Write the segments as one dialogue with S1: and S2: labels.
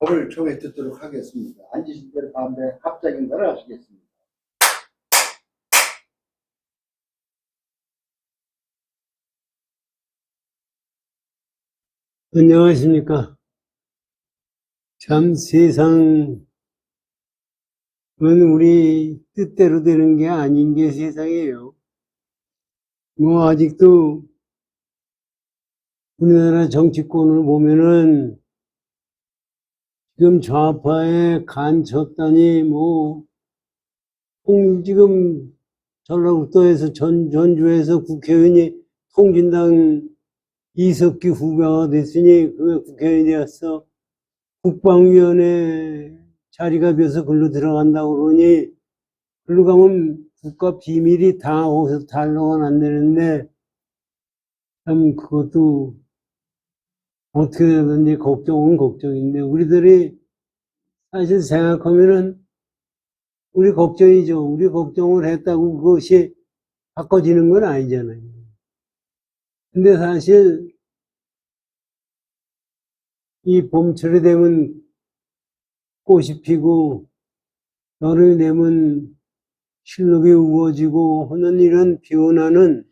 S1: 법을 총회 듣도록 하겠습니다. 앉으신 대로 가운데 합작 인사를 하시겠습니다.
S2: 안녕하십니까. 참 세상은 우리 뜻대로 되는 게 아닌 게 세상이에요. 뭐 아직도 우리나라 정치권을 보면은 지금 좌파의 간첩단이 지금 전라북도에서 전주에서 국회의원이 통진당 이석기 후보가 됐으니 그 국회의원이 되었어. 국방위원회 자리가 비어서 글로 들어간다고 그러니 글로 가면 국가 비밀이 다 어디서 달러가 안 되는데 참 그것도 어떻게 되든지 걱정은 걱정인데 우리들이 사실 생각하면은 우리 걱정이죠. 우리 걱정을 했다고 그것이 바꿔지는 건 아니잖아요. 근데 사실 이 봄철이 되면 꽃이 피고 여름이 되면 실록이 우거지고 하는 이런 변화는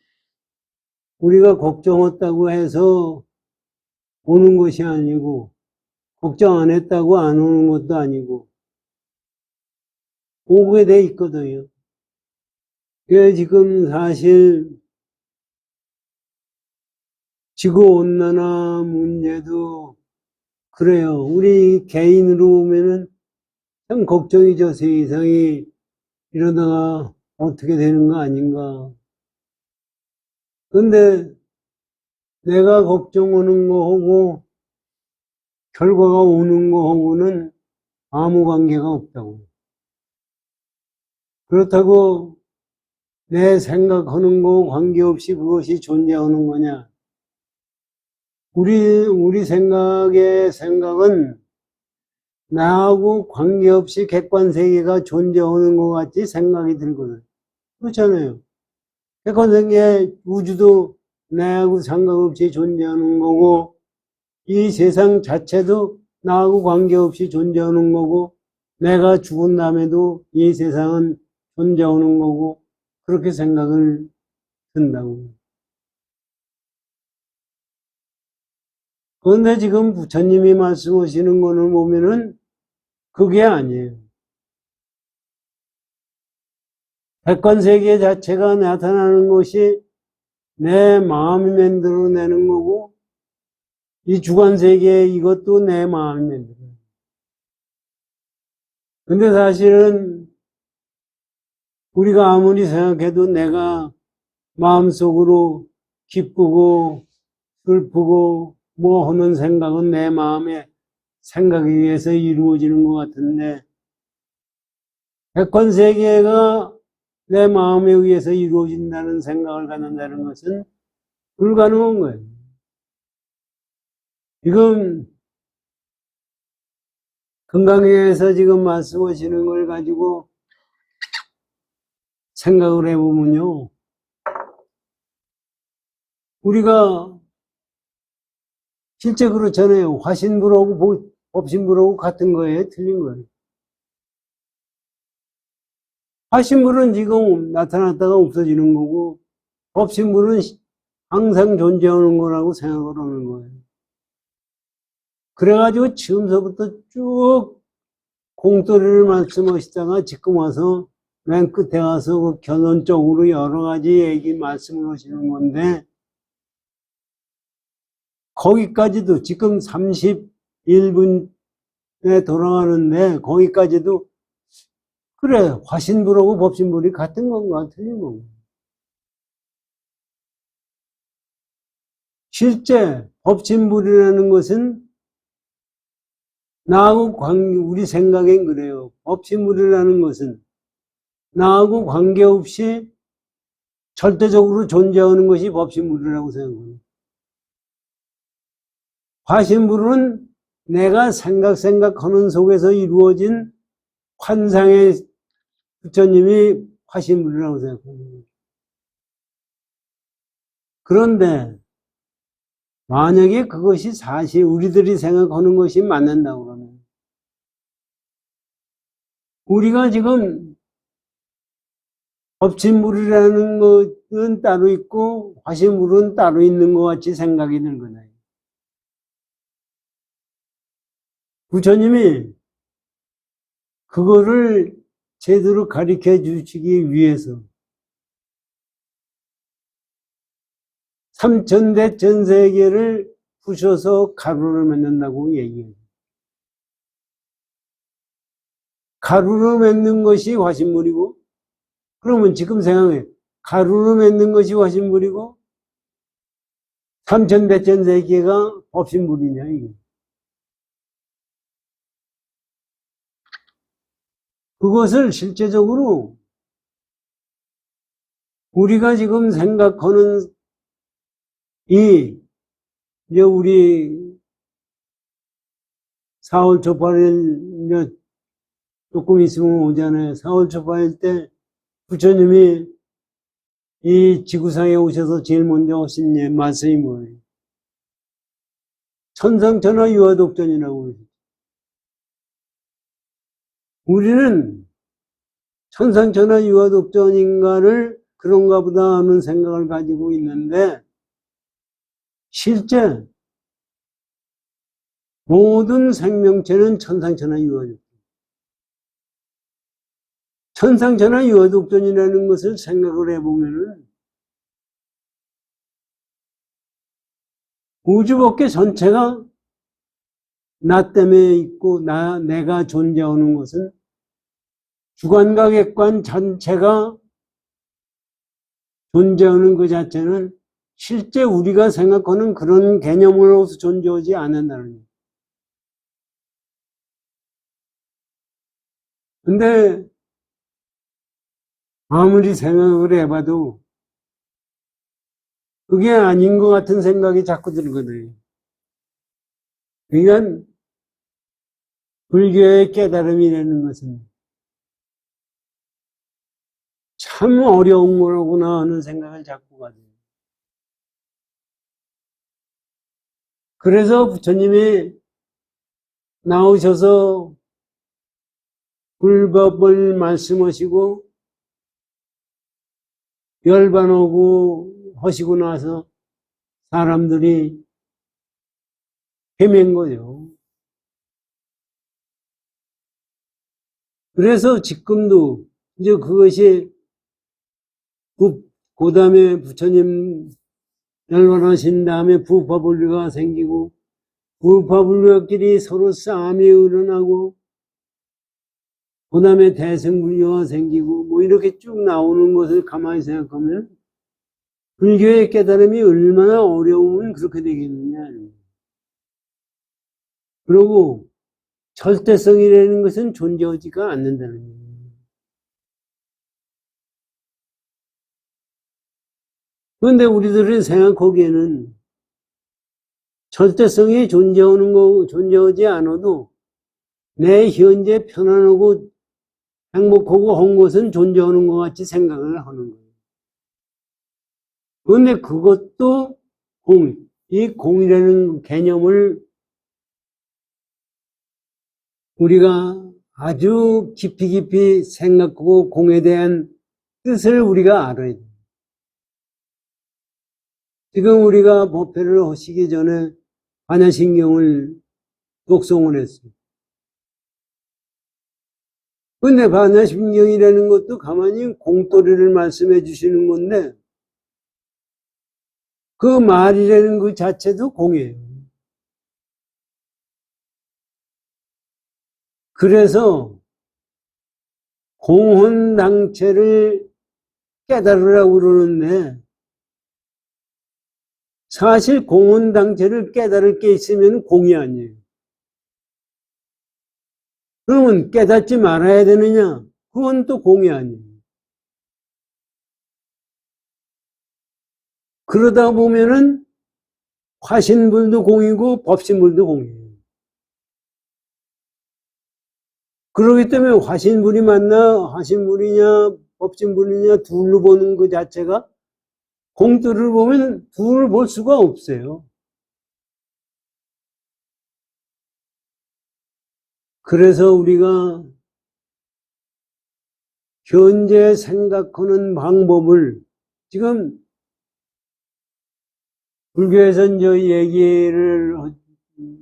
S2: 우리가 걱정했다고 해서 오는 것이 아니고 걱정 안 했다고 안 오는 것도 아니고 오게 돼 있거든요. 그게 지금 사실 지구온난화 문제도 그래요. 우리 개인으로 보면은 참 걱정이죠. 세상이 이러다가 어떻게 되는 거 아닌가. 근데 내가 걱정하는 거하고 결과가 오는 거하고는 아무 관계가 없다고. 그렇다고 내 생각하는 거 관계없이 그것이 존재하는 거냐. 우리 생각의 생각은 나하고 관계없이 객관세계가 존재하는 것 같이 생각이 들거든. 그렇잖아요. 객관세계 우주도 나하고 상관없이 존재하는 거고, 이 세상 자체도 나하고 관계없이 존재하는 거고, 내가 죽은 다음에도 이 세상은 존재하는 거고, 그렇게 생각을 든다고. 그런데 지금 부처님이 말씀하시는 거를 보면은 그게 아니에요. 객관세계 자체가 나타나는 것이 내 마음이 만들어내는 거고, 이 주관세계 이것도 내 마음이 만들어요. 근데 사실은 우리가 아무리 생각해도 내가 마음속으로 기쁘고 슬프고 뭐 하는 생각은 내 마음의 생각에 의해서 이루어지는 것 같은데 객관세계가 내 마음에 의해서 이루어진다는 생각을 갖는다는 것은 불가능한 거예요. 지금 금강에서 지금 말씀하시는 걸 가지고 생각을 해보면요. 우리가 실제 그렇잖아요. 화신불하고 법신불하고 같은 거예요? 틀린 거예요? 화신불은 지금 나타났다가 없어지는 거고 법신불은 항상 존재하는 거라고 생각을 하는 거예요. 그래가지고 처음서부터 쭉 공돌이를 말씀하시다가 지금 와서 맨 끝에 가서 그 결론적으로 여러 가지 얘기 말씀을 하시는 건데 거기까지도 지금 31분에 돌아가는데 거기까지도 그래 화신불하고 법신불이 같은 건가 틀린 건가. 실제 법신불이라는 것은 나하고 우리 생각엔 그래요. 법신불이라는 것은 나하고 관계없이 절대적으로 존재하는 것이 법신불이라고 생각합니다. 화신불은 내가 생각하는 속에서 이루어진 환상의 부처님이 화신불이라고 생각합니다. 그런데 만약에 그것이 사실 우리들이 생각하는 것이 맞는다고 그러면 우리가 지금 법진물이라는 것은 따로 있고 화신물은 따로 있는 것 같이 생각이 들거든요. 부처님이 그거를 제대로 가르쳐 주시기 위해서 삼천대 전세계를 부셔서 가루를 만든다고 얘기해요. 가루로 만든 것이 화신물이고, 그러면 지금 생각해. 가루로 만든 것이 화신물이고, 삼천대 전세계가 법신물이냐, 이게. 그것을 실제적으로 우리가 지금 생각하는 이제 우리 4월 초팔일 조금 있으면 오잖아요. 4월 초팔일 때 부처님이 이 지구상에 오셔서 제일 먼저 하신 말씀이 뭐예요? 천상천하 유화독전이라고 그러죠. 우리는 천상천하 유화독전인가를 그런가 보다 하는 생각을 가지고 있는데 실제 모든 생명체는 천상천하 유화독전. 천상천하 유화독전이라는 것을 생각을 해보면은 우주법계 전체가 나 때문에 있고 내가 존재하는 것은 주관과 객관 전체가 존재하는 그 자체는 실제 우리가 생각하는 그런 개념으로서 존재하지 않는다는 거예요. 근데 아무리 생각을 해봐도 그게 아닌 것 같은 생각이 자꾸 들거든요. 그러니까 불교의 깨달음이라는 것은 참 어려운 거구나 하는 생각을 자꾸 가져요. 그래서 부처님이 나오셔서 불법을 말씀하시고 열반하고 하시고 나서 사람들이 헤맨 거죠. 그래서 지금도 이제 그것이 그 다음에 부처님 열반하신 다음에 부파불교가 생기고 부파불교끼리 서로 싸움이 일어나고 그 다음에 대승불교가 생기고 뭐 이렇게 쭉 나오는 것을 가만히 생각하면 불교의 깨달음이 얼마나 어려우면 그렇게 되겠느냐. 그리고 절대성이라는 것은 존재하지가 않는다는 거예요. 그런데 우리들이 생각하기에는 절대성이 존재하지 않아도 내 현재 편안하고 행복하고 한 것은 존재하는 것 같이 생각을 하는 거예요. 그런데 그것도 이 공이라는 개념을 우리가 아주 깊이 생각하고 공에 대한 뜻을 우리가 알아야 돼요. 지금 우리가 법회를 하시기 전에 반야신경을 독송을 했어요. 근데 반야신경이라는 것도 가만히 공돌이를 말씀해 주시는 건데 그 말이라는 그 자체도 공이에요. 그래서 공헌당체를 깨달으라고 그러는데 사실 공헌당체를 깨달을 게 있으면 공이 아니에요. 그러면 깨닫지 말아야 되느냐? 그건 또 공이 아니에요. 그러다 보면은 화신불도 공이고 법신불도 공이에요. 그렇기 때문에 화신불이 맞나 화신불이냐 법신불이냐 둘로 보는 그 자체가 공들을 보면 둘을 볼 수가 없어요. 그래서 우리가 현재 생각하는 방법을 지금 불교에서는 저 얘기를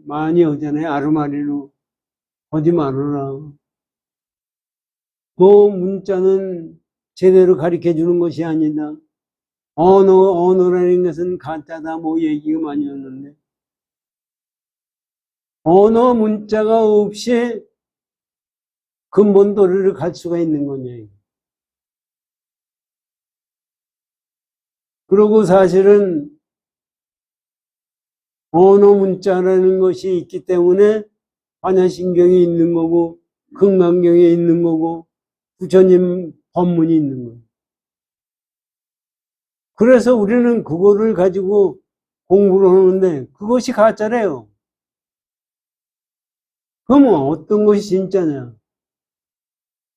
S2: 많이 하잖아요. 아르마리로 하지 말아라. 문자는 제대로 가르쳐 주는 것이 아니다. 언어라는 것은 가짜다. 얘기가 많이 했는데. 언어 문자가 없이 근본 도리를 갈 수가 있는 거냐. 그리고 사실은 언어 문자라는 것이 있기 때문에 반야신경이 있는 거고, 금강경이 있는 거고, 부처님 법문이 있는 거예요. 그래서 우리는 그거를 가지고 공부를 하는데 그것이 가짜래요. 그러면 어떤 것이 진짜냐?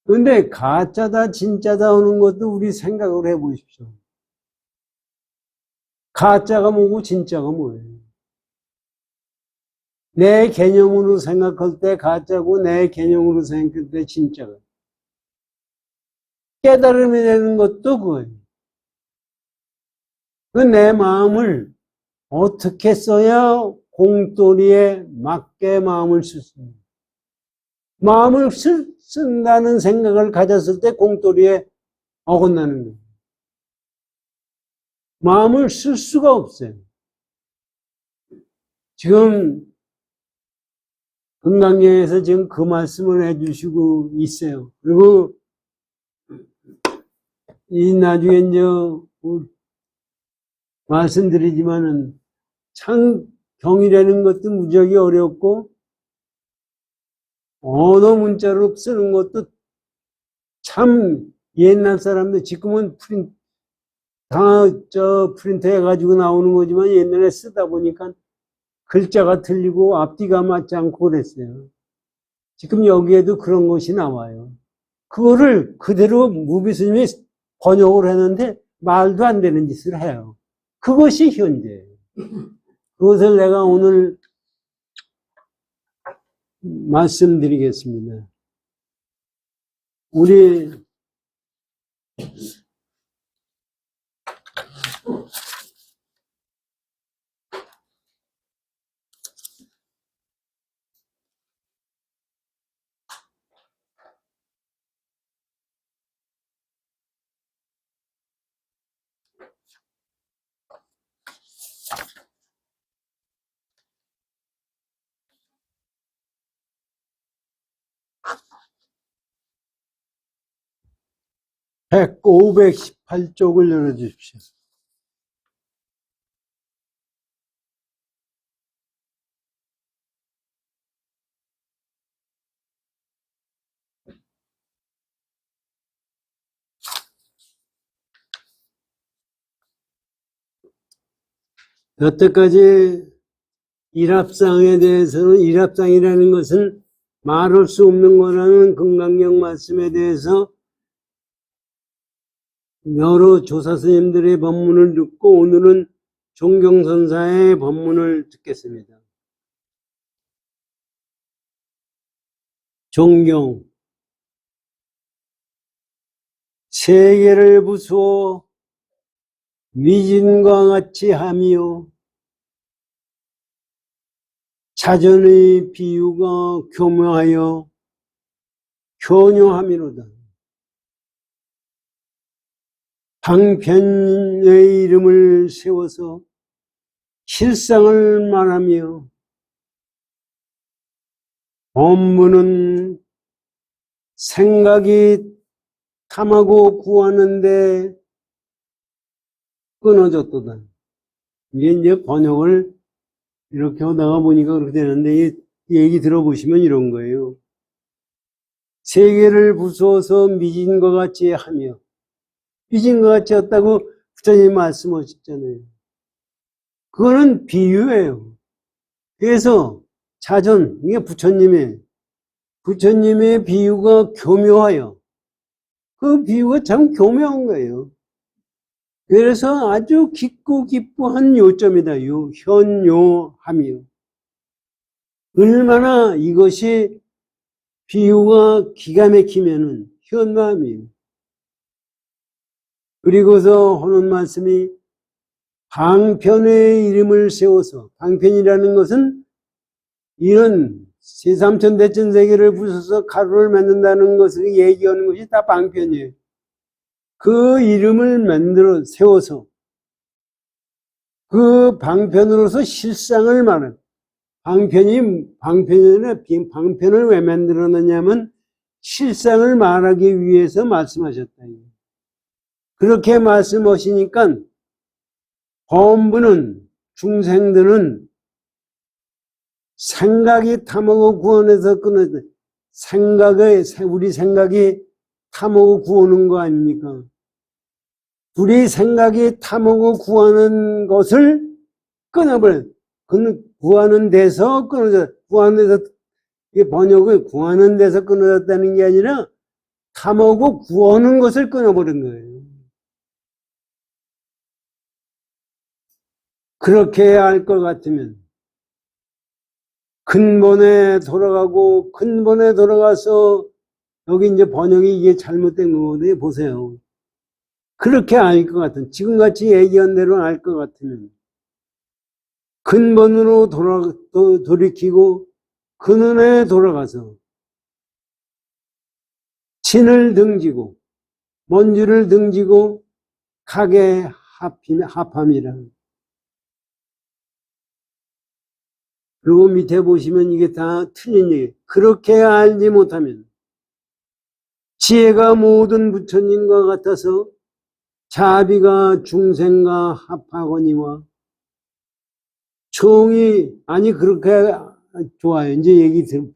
S2: 근데 가짜다 진짜다 하는 것도 우리 생각을 해보십시오. 가짜가 뭐고 진짜가 뭐예요? 내 개념으로 생각할 때 가짜고 내 개념으로 생각할 때 진짜가. 깨달음이 되는 것도 그거예요. 내 마음을 어떻게 써야 공돌이에 맞게 마음을 쓸 수 있는. 마음을 쓴다는 생각을 가졌을 때 공돌이에 어긋나는 거예요. 마음을 쓸 수가 없어요. 지금 금강경에서 지금 그 말씀을 해주시고 있어요. 그리고 이 나중에 이제 말씀드리지만은 참 경이라는 것도 무지하게 어렵고 언어 문자로 쓰는 것도 참 옛날 사람들 지금은 프린터 해가지고 나오는 거지만 옛날에 쓰다 보니까 글자가 틀리고 앞뒤가 맞지 않고 그랬어요. 지금 여기에도 그런 것이 나와요. 그거를 그대로 무비스님이 번역을 했는데 말도 안 되는 짓을 해요. 그것이 현재예요. 그것을 내가 오늘 말씀드리겠습니다. 우리 백 518쪽을 열어주십시오. 여태까지 일합상에 대해서는 일합상이라는 것은 말할 수 없는 거라는 금강경 말씀에 대해서 여러 조사 스님들의 법문을 듣고 오늘은 종경선사의 법문을 듣겠습니다. 종경 세계를 부수어 미진과 같이 하며 자전의 비유가 교묘하여 교묘함이로다. 방편의 이름을 세워서 실상을 말하며 법문은 생각이 탐하고 구하는데 끊어졌도다. 이게 이제 번역을 이렇게 하다가 보니까 그렇게 되는데, 이 얘기 들어보시면 이런 거예요. 세계를 부수어서 미진과 같이 하며, 미진과 같이 했다고 부처님이 말씀하셨잖아요. 그거는 비유예요. 그래서 자전, 이게 부처님의 비유가 교묘하여, 그 비유가 참 교묘한 거예요. 그래서 아주 깊고 깊고한 요점이다. 현요함이요. 얼마나 이것이 비유가 기가 막히면은 현묘함이에요. 그리고서 하는 말씀이 방편의 이름을 세워서, 방편이라는 것은 이런 세삼천대천 세계를 부숴서 가루를 만든다는 것을 얘기하는 것이 다 방편이에요. 그 이름을 만들어 세워서 그 방편으로서 실상을 말한 방편을 왜 만들어놨냐면 실상을 말하기 위해서 말씀하셨다. 그렇게 말씀하시니까 범부는 중생들은 생각이 탐하고 구원해서 끊어져. 우리 생각이 탐하고 구하는 거 아닙니까? 우리 생각이 탐하고 구하는 것을 끊어버려. 구하는 데서 끊어져. 구하는 데서, 이게 번역을 구하는 데서 끊어졌다는 게 아니라 탐하고 구하는 것을 끊어버린 거예요. 그렇게 할 것 같으면 근본에 돌아가서 여기 이제 번역이 이게 잘못된 거거든요. 보세요. 그렇게 알 것 같은, 지금같이 얘기한 대로 알 것 같으면 근본으로 돌이키고 근원에 돌아가서 진을 등지고 먼지를 등지고 각에 합함이라. 그리고 밑에 보시면 이게 다 틀린 얘기. 그렇게 알지 못하면 지혜가 모든 부처님과 같아서 자비가 중생과 합하거니와 총이 아니 그렇게 좋아요. 이제 얘기 들을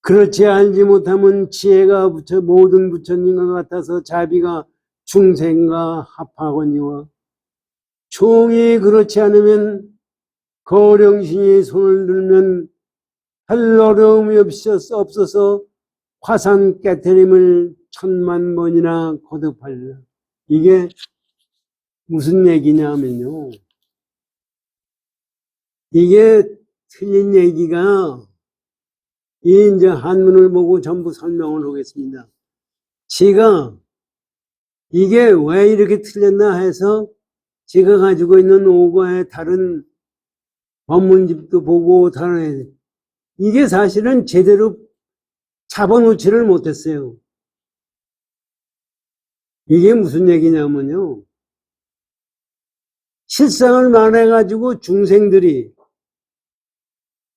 S2: 그렇지 알지 못하면 지혜가 모든 부처님과 같아서 자비가 중생과 합하거니와 총이 그렇지 않으면 거령신이 손을 들면 별 어려움이 없어서 화산 깨트림을 10,000번이나 거듭하리라. 이게 무슨 얘기냐면요. 이게 틀린 얘기가 이제 한문을 보고 전부 설명을 하겠습니다. 제가 이게 왜 이렇게 틀렸나 해서 제가 가지고 있는 오과의 다른 법문집도 보고 다른 이게 사실은 제대로 잡아놓지를 못했어요. 이게 무슨 얘기냐면요. 실상을 말해가지고 중생들이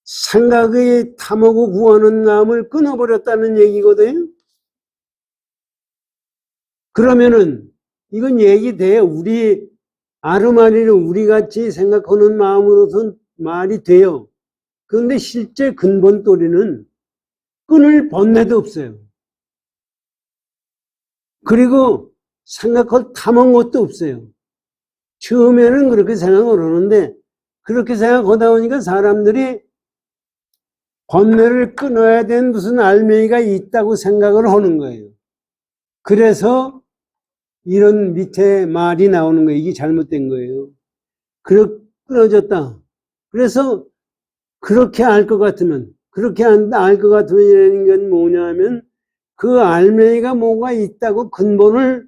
S2: 생각에 탐하고 구하는 마음을 끊어버렸다는 얘기거든요. 그러면은 이건 얘기돼요. 우리 아르마리를 우리같이 생각하는 마음으로선 말이 돼요. 그런데 실제 근본 또리는 끊을 번뇌도 없어요. 그리고 생각할 탐한 것도 없어요. 처음에는 그렇게 생각을 하는데 그렇게 생각하다 보니까 사람들이 번뇌를 끊어야 되는 무슨 알맹이가 있다고 생각을 하는 거예요. 그래서 이런 밑에 말이 나오는 거예요. 이게 잘못된 거예요. 끊어졌다. 그래서 그렇게 알 것 같으면, 그렇게 알 것 같으면이라는 건 뭐냐면 그 알맹이가 뭐가 있다고 근본을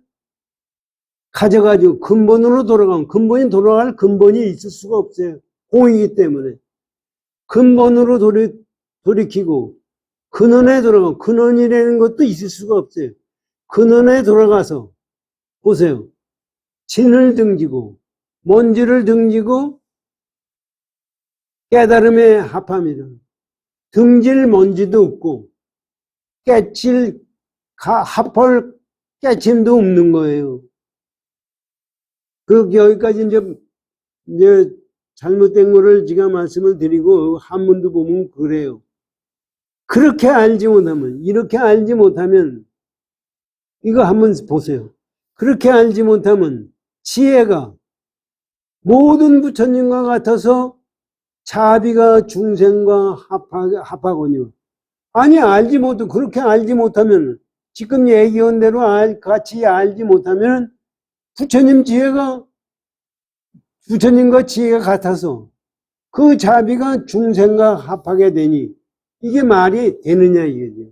S2: 가져가지고 근본으로 돌아가면, 근본이 돌아갈 근본이 있을 수가 없어요. 공이기 때문에. 근본으로 돌이키고 근원에 돌아가면 근원이라는 것도 있을 수가 없어요. 근원에 돌아가서 보세요. 진을 등지고 먼지를 등지고 깨달음에 합함이라. 등질 먼지도 없고 합할 깨침도 없는 거예요. 그렇게 여기까지 이제 잘못된 거를 제가 말씀을 드리고 한문도 보면 그래요. 그렇게 알지 못하면, 이렇게 알지 못하면 이거 한번 보세요. 그렇게 알지 못하면 지혜가 모든 부처님과 같아서 자비가 중생과 합하거니와. 아니 알지 못하면, 그렇게 알지 못하면, 지금 얘기한 대로 같이 알지 못하면 부처님과 지혜가 같아서 그 자비가 중생과 합하게 되니 이게 말이 되느냐 이거죠.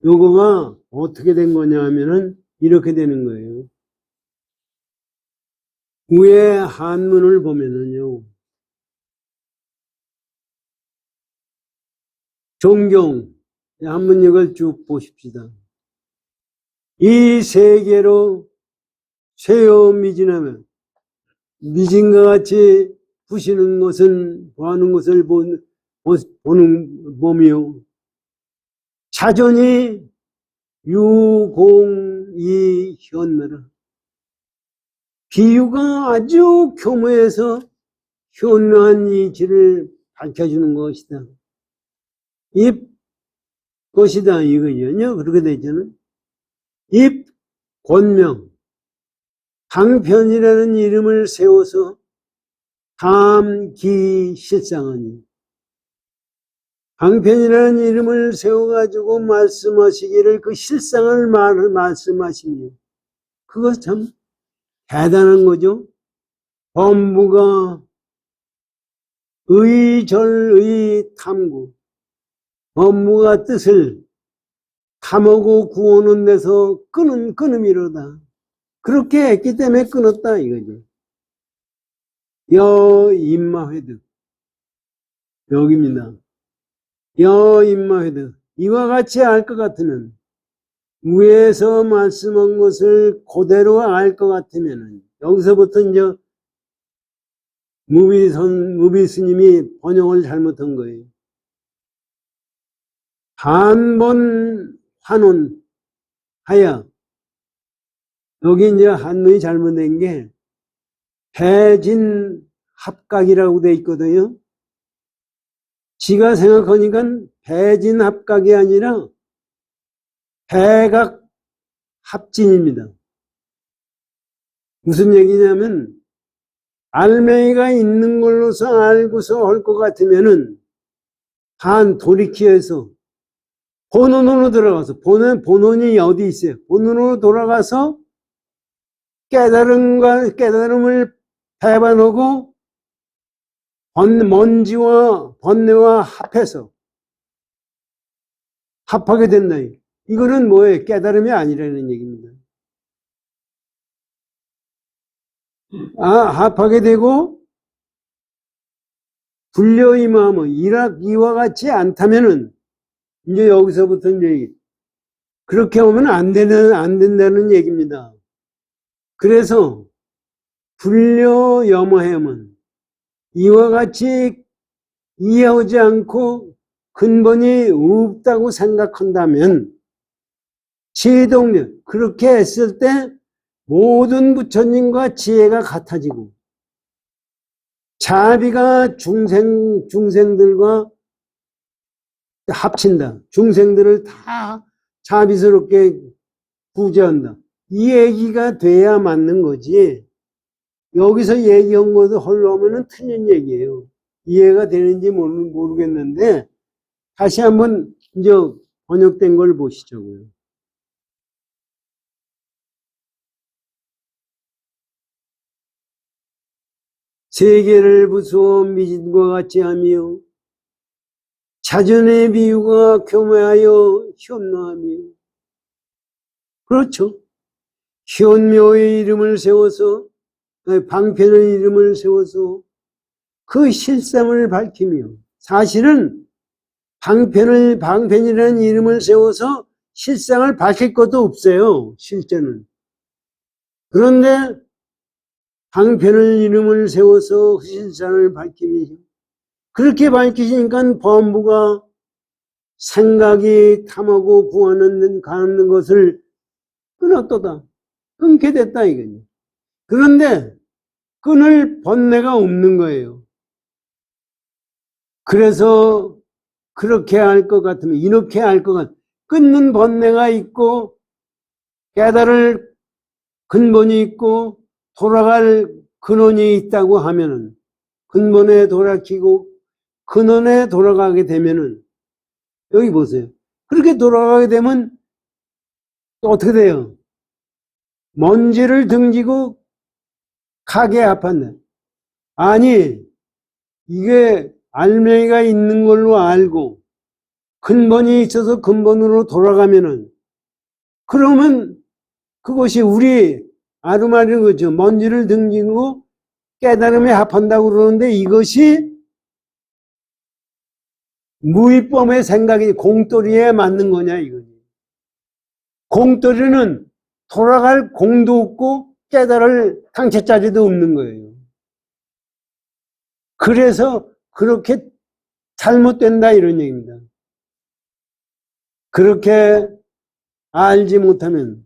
S2: 요거가 어떻게 된 거냐 하면은 이렇게 되는 거예요. 위에 한문을 보면은요. 종경, 한문역을 쭉 보십시다. 이 세계로 쇠요 미진하면 미진과 같이 부시는 것은 보는 것을 보는 봄이요. 자전이 유공이 현매라. 비유가 아주 교묘해서 현묘한 이치를 밝혀주는 것이다. 이 것이다 이거죠. 그렇게 되잖아요. 입 권명 방편이라는 이름을 세워서 감기실상하니 방편이라는 이름을 세워가지고 말씀하시기를 그 실상을 말씀하시며 그거 참 대단한 거죠. 법무가 의절의 탐구 법무가 뜻을 탐하고 구하는 데서 끊음이로다. 그렇게 했기 때문에 끊었다 이거죠. 여임마회득 여기입니다. 여임마회득 이와 같이 알 것 같으면 위에서 말씀한 것을 그대로 알 것 같으면 여기서부터 이제 무비 스님이 번역을 잘못한 거예요. 한번 환원하여 여기 이제 한문이 잘못된 게 배진 합각이라고 돼 있거든요. 지가 생각하니까 배진 합각이 아니라 배각 합진입니다. 무슨 얘기냐면 알맹이가 있는 걸로서 알고서 할 것 같으면은 돌이키어서 본원으로 들어가서 본원이 어디 있어요? 본원으로 돌아가서 깨달음을 배반하고 먼지와 번뇌와 합하게 된다. 이거는 뭐예요? 깨달음이 아니라는 얘기입니다. 합하게 되고 불려임하며 이와 같이 않다면은 이제 여기서부터 이제 그렇게 하면 안 된다는 얘기입니다. 그래서 불려염어햄은 이와 같이 이해하지 않고 근본이 없다고 생각한다면 지동력 그렇게 했을 때 모든 부처님과 지혜가 같아지고 자비가 중생들과 합친다. 중생들을 다 자비스럽게 구제한다. 이 얘기가 돼야 맞는 거지. 여기서 얘기한 것도 헐러면은 틀린 얘기예요. 이해가 되는지 모르겠는데 다시 한번 이제 번역된 걸 보시자고요. 세계를 부수어 미진과 같이 하며 자전의 비유가 교묘하여 현묘하며 그렇죠. 현묘의 이름을 세워서 방편의 이름을 세워서 그 실상을 밝히며 사실은 방편이라는 이름을 세워서 실상을 밝힐 것도 없어요. 실제는. 그런데 방편의 이름을 세워서 그 실상을 밝히며 그렇게 밝히시니까 범부가 생각이 탐하고 가는 것을 끊었도다. 끊게 됐다 이거죠. 그런데 끊을 번뇌가 없는 거예요. 그래서 그렇게 할 것 같으면 이렇게 할 것 같으면 끊는 번뇌가 있고 깨달을 근본이 있고 돌아갈 근원이 있다고 하면은 근본에 돌아키고 근원에 돌아가게 되면은 여기 보세요. 그렇게 돌아가게 되면 또 어떻게 돼요? 먼지를 등지고 가게 아팠네. 아니 이게 알맹이가 있는 걸로 알고 근본이 있어서 근본으로 돌아가면은 그러면 그것이 우리 아르마리는 거죠. 먼지를 등지고 깨달음에 합한다고 그러는데 이것이 무위법의 생각이 공돌이에 맞는 거냐 이거지. 공돌이는 돌아갈 공도 없고 깨달을 당체자리도 없는 거예요. 그래서 그렇게 잘못된다 이런 얘기입니다. 그렇게 알지 못하면,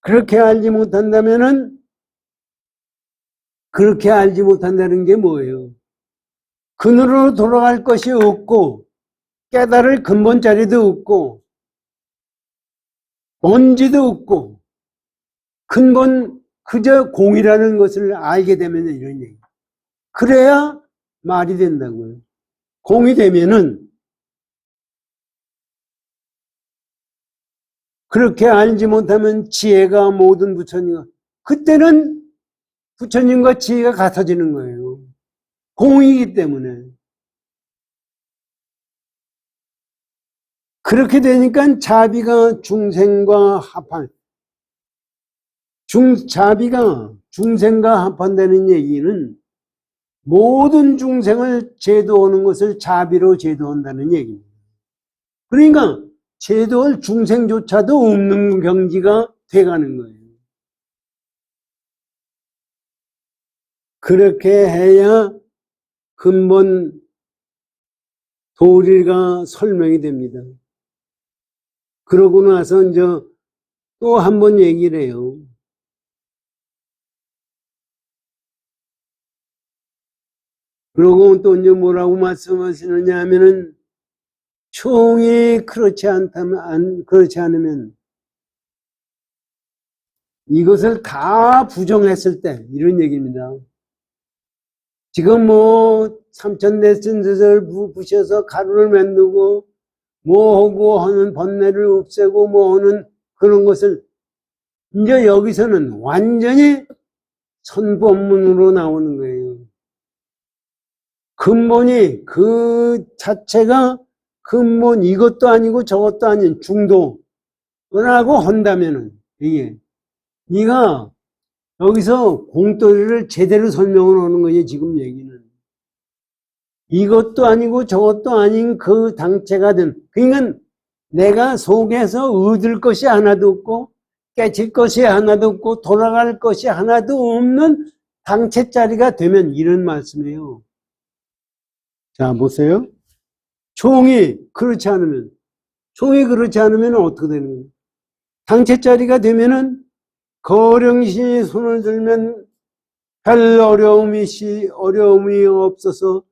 S2: 그렇게 알지 못한다면은 그렇게 알지 못한다는 게 뭐예요? 근으로 돌아갈 것이 없고 깨달을 근본 자리도 없고 먼지도 없고 근본 그저 공이라는 것을 알게 되면 이런 얘기. 그래야 말이 된다고요. 공이 되면은 그렇게 알지 못하면 지혜가 모든 부처님과 그때는 부처님과 지혜가 같아지는 거예요. 공이기 때문에. 그렇게 되니까 자비가 중생과 합한, 자비가 중생과 합한다는 얘기는 모든 중생을 제도하는 것을 자비로 제도한다는 얘기입니다. 그러니까 제도할 중생조차도 없는 경지가 돼가는 거예요. 그렇게 해야 근본 도리가 설명이 됩니다. 그러고 나서 이제 또 한 번 얘기를 해요. 그러고 또 이제 뭐라고 말씀하시느냐 하면은 총이 그렇지 않으면 이것을 다 부정했을 때 이런 얘기입니다. 지금 뭐 삼천대천세를 부셔서 가루를 만들고 뭐 하고 하는 번뇌를 없애고 뭐 하는 그런 것을 이제 여기서는 완전히 선법문으로 나오는 거예요. 근본이 그 자체가 근본 이것도 아니고 저것도 아닌 중도라고 한다면은 이게 네가 여기서 공돌이를 제대로 설명을 하는 거예요. 지금 얘기는 이것도 아니고 저것도 아닌 그 당체가 된 그러니까 내가 속에서 얻을 것이 하나도 없고 깨칠 것이 하나도 없고 돌아갈 것이 하나도 없는 당체자리가 되면 이런 말씀이에요. 자 보세요. 총이 그렇지 않으면 어떻게 되는 거예요? 당체자리가 되면은 거령신이 손을 들면 별 어려움이 없어서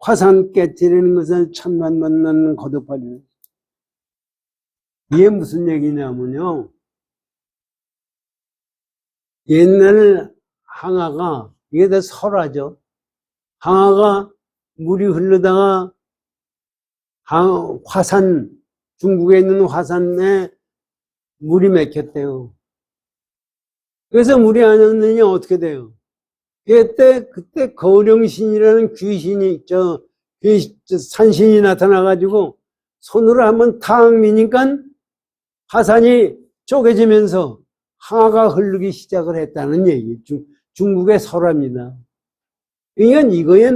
S2: 화산 깨뜨리는 것을 천만만난 거듭하리라. 이게 무슨 얘기냐면요. 옛날 항아가 이게 다 설화죠. 항아가 물이 흐르다가 화산 중국에 있는 화산에 물이 막혔대요. 그래서 물이 안 흐르느니 어떻게 돼요? 그때 거령신이라는 귀신이 산신이 나타나가지고 손으로 한번 탁 미니까 화산이 쪼개지면서 항아가 흐르기 시작을 했다는 얘기. 중국의 설화입니다. 그러니까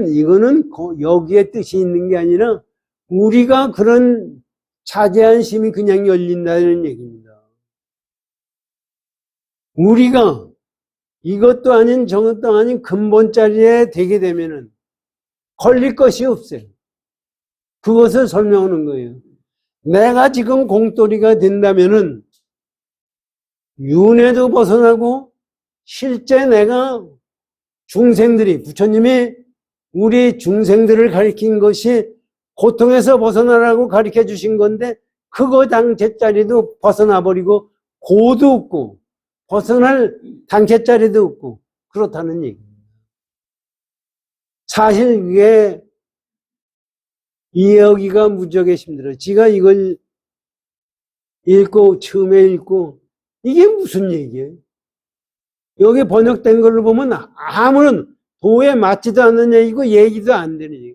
S2: 이거는 여기에 뜻이 있는 게 아니라 우리가 그런 자제한 심이 그냥 열린다는 얘기입니다. 우리가 이것도 아닌 저것도 아닌 근본 자리에 되게 되면은 걸릴 것이 없어요. 그것을 설명하는 거예요. 내가 지금 공돌이가 된다면은 윤회도 벗어나고 실제 내가 중생들이 부처님이 우리 중생들을 가리킨 것이 고통에서 벗어나라고 가르쳐 주신 건데 그거 당체자리도 벗어나 버리고 고도 없고 벗어날 당체자리도 없고 그렇다는 얘기입니다. 사실 이게 이해하기가 무지하게 힘들어요. 제가 이걸 처음에 읽고 이게 무슨 얘기예요? 여기 번역된 걸로 보면 아무런 도에 맞지도 않는 얘기고 얘기도 안 되는 얘기.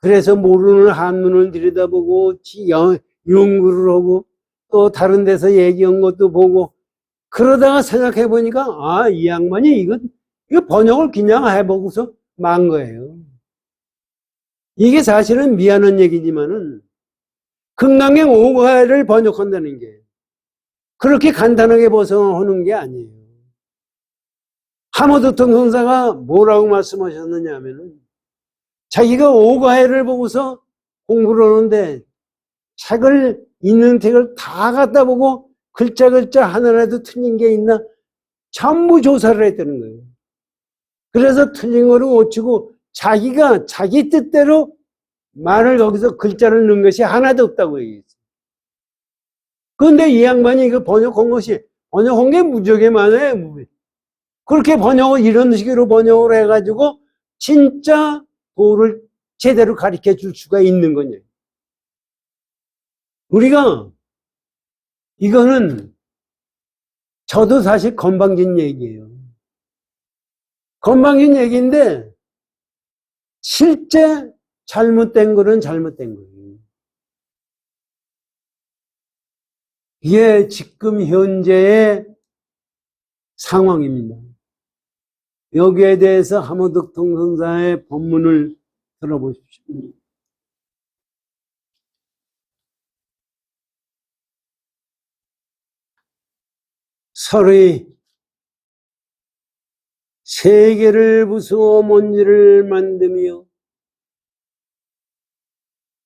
S2: 그래서 모르는 한문을 들여다보고 연구를 하고 또 다른 데서 얘기한 것도 보고 그러다가 생각해 보니까 아, 이 양반이 이거 번역을 그냥 해보고서 만 거예요. 이게 사실은 미안한 얘기지만은 금강경 5가를 번역한다는 게 그렇게 간단하게 번역하는 게 아니에요. 하모드턴 선사가 뭐라고 말씀하셨느냐 하면은 자기가 5가를 보고서 공부를 하는데 책을 있는 책을 다 갖다 보고 글자 하나라도 틀린 게 있나 전부 조사를 했다는 거예요. 그래서 틀린 거를 고치고 자기가 자기 뜻대로 말을 거기서 글자를 넣은 것이 하나도 없다고 얘기했어요. 그런데 이 양반이 이거 번역한 게 무지하게 많아요. 그렇게 번역을 이런 식으로 번역을 해가지고 진짜 도를 제대로 가르쳐 줄 수가 있는 거냐. 우리가 이거는 저도 사실 건방진 얘기예요. 건방진 얘기인데 실제 잘못된 거는 잘못된 거예요. 이게 지금 현재의 상황입니다. 여기에 대해서 하모드턴 선사의 본문을 들어보십시오. 서로의 세계를 부수어 먼지를 만들며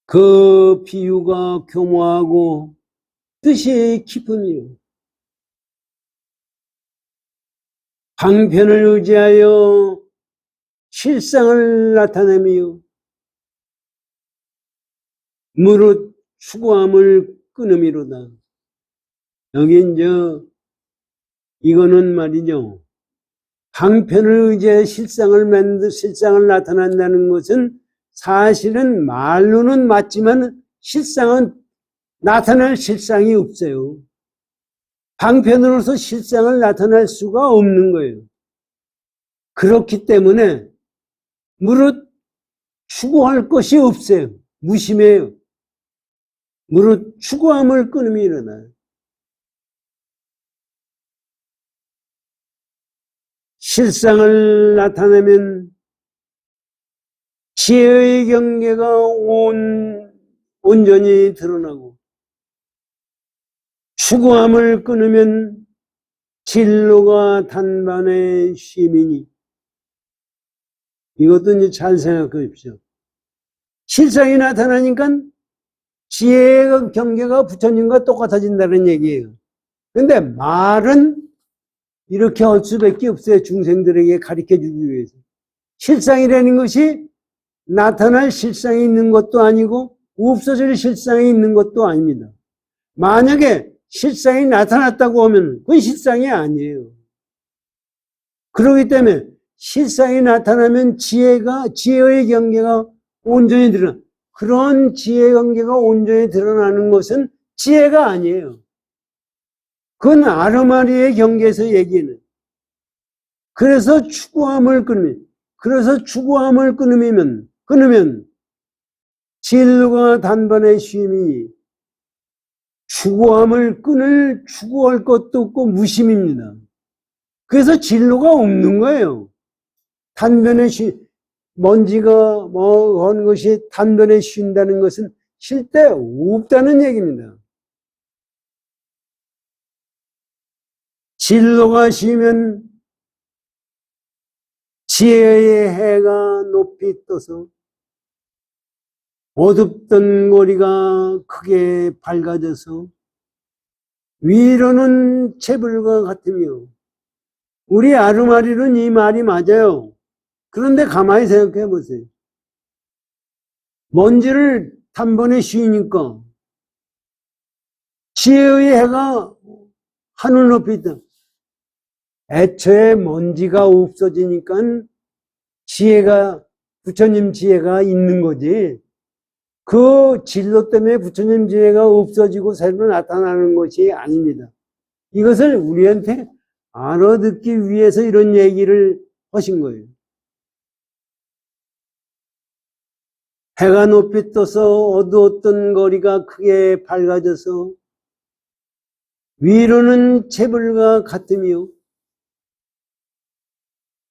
S2: 그 비유가 교모하고 뜻이 깊으며 방편을 의지하여 실상을 나타내며 무릇 추구함을 끊음이로다. 여기 이거는 말이죠. 방편을 의지해 실상을 나타낸다는 것은 사실은 말로는 맞지만 실상은 나타날 실상이 없어요. 방편으로서 실상을 나타낼 수가 없는 거예요. 그렇기 때문에 무릇 추구할 것이 없어요. 무심해요. 무릇 추구함을 끊음이 일어나요. 실상을 나타내면 지혜의 경계가 온전히 드러나고 추구함을 끊으면 진로가 단반의 쉼이니 이것도 이제 잘 생각해 보십시오. 실상이 나타나니까 지혜의 경계가 부처님과 똑같아진다는 얘기예요. 그런데 말은 이렇게 할 수밖에 없어요. 중생들에게 가르쳐주기 위해서. 실상이라는 것이 나타날 실상이 있는 것도 아니고 없어질 실상이 있는 것도 아닙니다. 만약에 실상이 나타났다고 하면 그건 실상이 아니에요. 그렇기 때문에 실상이 나타나면 지혜의 경계가 온전히 드러나. 그런 지혜의 경계가 온전히 드러나는 것은 지혜가 아니에요. 그건 아르마리의 경계에서 얘기는. 그래서 추구함을 끊으면 진로가 단번에 쉼이 추구할 것도 없고 무심입니다. 그래서 진로가 없는 거예요. 단번에 먼지가 하는 것이 단번에 쉰다는 것은 쉴 때 없다는 얘기입니다. 진로가 쉬면 지혜의 해가 높이 떠서 어둡던 거리가 크게 밝아져서 위로는 채불과 같으며 우리 아르마리는 이 말이 맞아요. 그런데 가만히 생각해 보세요. 먼지를 단번에 쉬니까 지혜의 해가 하늘 높이 있다. 애초에 먼지가 없어지니까 부처님 지혜가 있는 거지. 그 진로 때문에 부처님 지혜가 없어지고 새로 나타나는 것이 아닙니다. 이것을 우리한테 알아듣기 위해서 이런 얘기를 하신 거예요. 해가 높이 떠서 어두웠던 거리가 크게 밝아져서 위로는 재불과 같으며,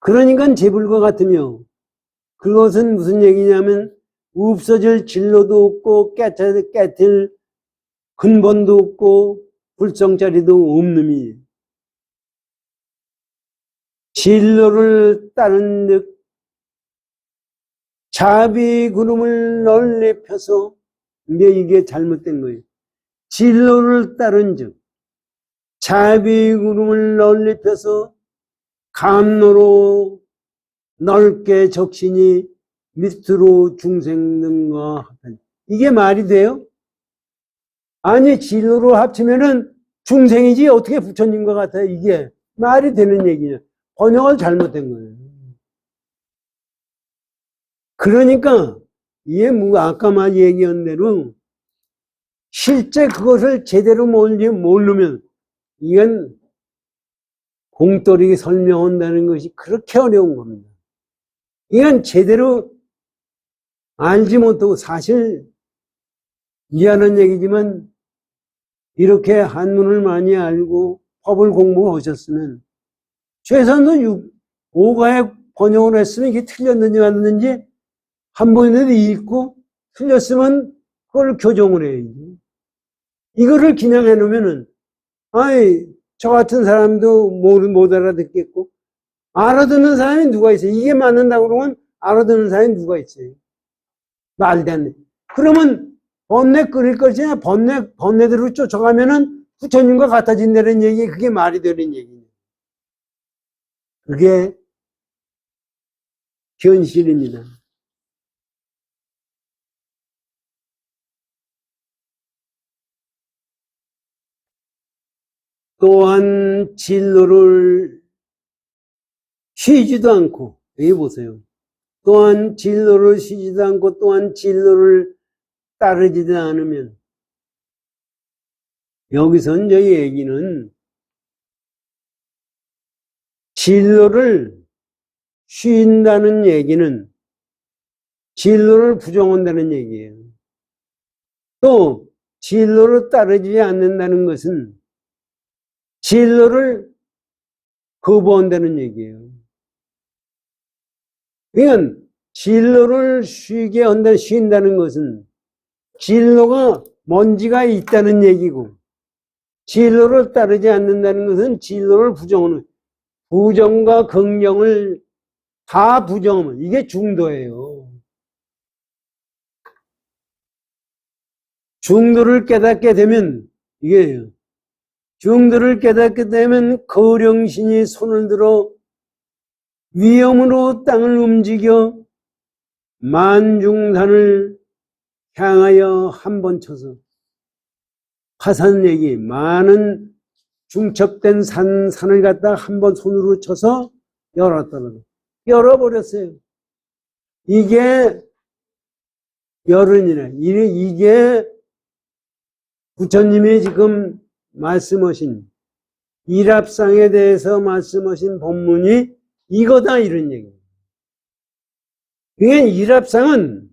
S2: 그러니까 재불과 같으며, 그것은 무슨 얘기냐면 없어질 진로도 없고 깨틀 근본도 없고 불성자리도 없음이 진로를 따른 즉 자비 구름을 널리 펴서 이게 잘못된 거예요. 진로를 따른 즉 자비 구름을 널리 펴서 감로로 넓게 적시니 밑으로 중생능과 합한. 이게 말이 돼요? 아니, 진로로 합치면은 중생이지 어떻게 부처님과 같아요? 이게 말이 되는 얘기냐. 번역을 잘못된 거예요. 그러니까 이게 아까 말 얘기한 대로 실제 그것을 제대로 모르면 이건 공돌이 설명한다는 것이 그렇게 어려운 겁니다. 이건 제대로 알지 못하고 사실 이해하는 얘기지만 이렇게 한문을 많이 알고 법을 공부하셨으면 최소한도 5가에 번역을 했으면 이게 틀렸는지 맞는지 한 번이라도 읽고 틀렸으면 그걸 교정을 해야지. 이거를 그냥 해놓으면은 아이 저 같은 사람도 못 알아듣겠고 알아듣는 사람이 누가 있어요? 이게 맞는다고 그러면 알아듣는 사람이 누가 있어요? 말도 안 돼. 그러면 번뇌 끓일 것이냐 번뇌대로 쫓아가면은 부처님과 같아진다는 얘기 그게 말이 되는 얘기예요. 그게 현실입니다. 또한 진로를 쉬지도 않고 여기 보세요. 또한 진로를 쉬지도 않고 또한 진로를 따르지도 않으면 여기서 이제 얘기는 진로를 쉰다는 얘기는 진로를 부정한다는 얘기예요. 또 진로를 따르지 않는다는 것은 진로를 거부한다는 얘기예요. 그러니까 진로를 쉰다는 것은 진로가 먼지가 있다는 얘기고 진로를 따르지 않는다는 것은 진로를 부정하는 부정과 긍정을 다 부정하면 이게 중도예요. 중도를 깨닫게 되면 이게 중도를 깨닫게 되면 거령신이 손을 들어 위엄으로 땅을 움직여 만중산을 향하여 한 번 쳐서 화산 얘기 많은 중첩된 산을 갖다 한 번 손으로 쳐서 열어버렸어요. 이게 열은이네. 이게 부처님이 지금 말씀하신 일합상에 대해서 말씀하신 본문이 이거다 이런 얘기예요. 그러니까 일합상은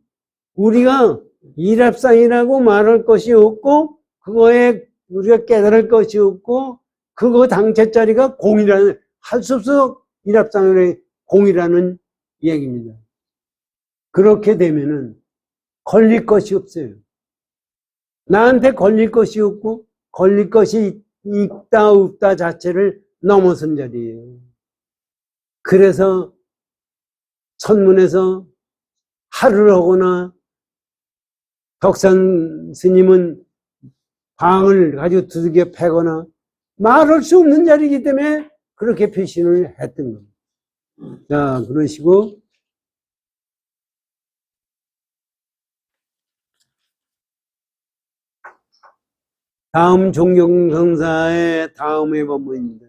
S2: 우리가 일합상이라고 말할 것이 없고 그거에 우리가 깨달을 것이 없고 그거 당체자리가 공이라는 할 수 없어 일합상의 공이라는 얘기입니다. 그렇게 되면은 걸릴 것이 없어요. 나한테 걸릴 것이 없고 걸릴 것이 있다 없다 자체를 넘어선 자리예요. 그래서 천문에서 하루를 하거나 덕산 스님은 방을 가지고 두들겨 패거나 말할 수 없는 자리이기 때문에 그렇게 표신을 했던 겁니다. 자, 그러시고 다음 종경성사의 다음의 법문입니다.